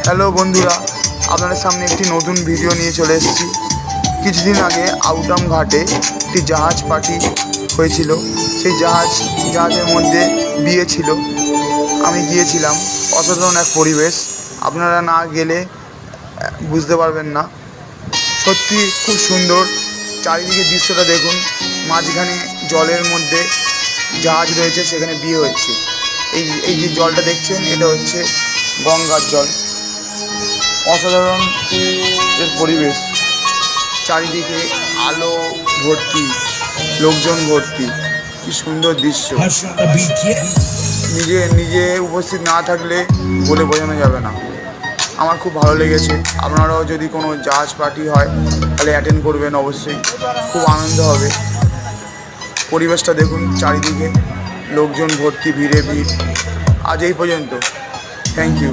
Hello বন্ধুরা, আপনাদের সামনে একটি নতুন ভিডিও নিয়ে চলে এসেছি। কিছুদিন আগে আউটাম ঘাটে একটি জাহাজ পার্টি হয়েছিল। সেই জাহাজের মধ্যে বিয়ে ছিল, আমি গিয়েছিলাম। অসাধারণ এক পরিবেশ, আপনারা না গেলে বুঝতে পারবেন না। সত্যি খুব সুন্দর। চারিদিকে দৃশ্যটা দেখুন, মাঝখানে জলের মধ্যে জাহাজ রয়েছে, সেখানে বিয়ে হচ্ছে। এই যে জলটা দেখছেন, এটা হচ্ছে গঙ্গার জল। অসাধারণ এর পরিবেশ, চারিদিকে আলো ভর্তি, লোকজন ভর্তি, কি সুন্দর দৃশ্য। নিজে উপস্থিত না থাকলে বলে বোঝানো যাবে না। আমার খুব ভালো লেগেছে। আপনারাও যদি কোনো জাহাজ পার্টি হয় তাহলে অ্যাটেন্ড করবেন অবশ্যই, খুব আনন্দ হবে। পরিবেশটা দেখুন, চারিদিকে লোকজন ভর্তি, ভিড়ে ভিড়। আজ এই পর্যন্ত, থ্যাংক ইউ।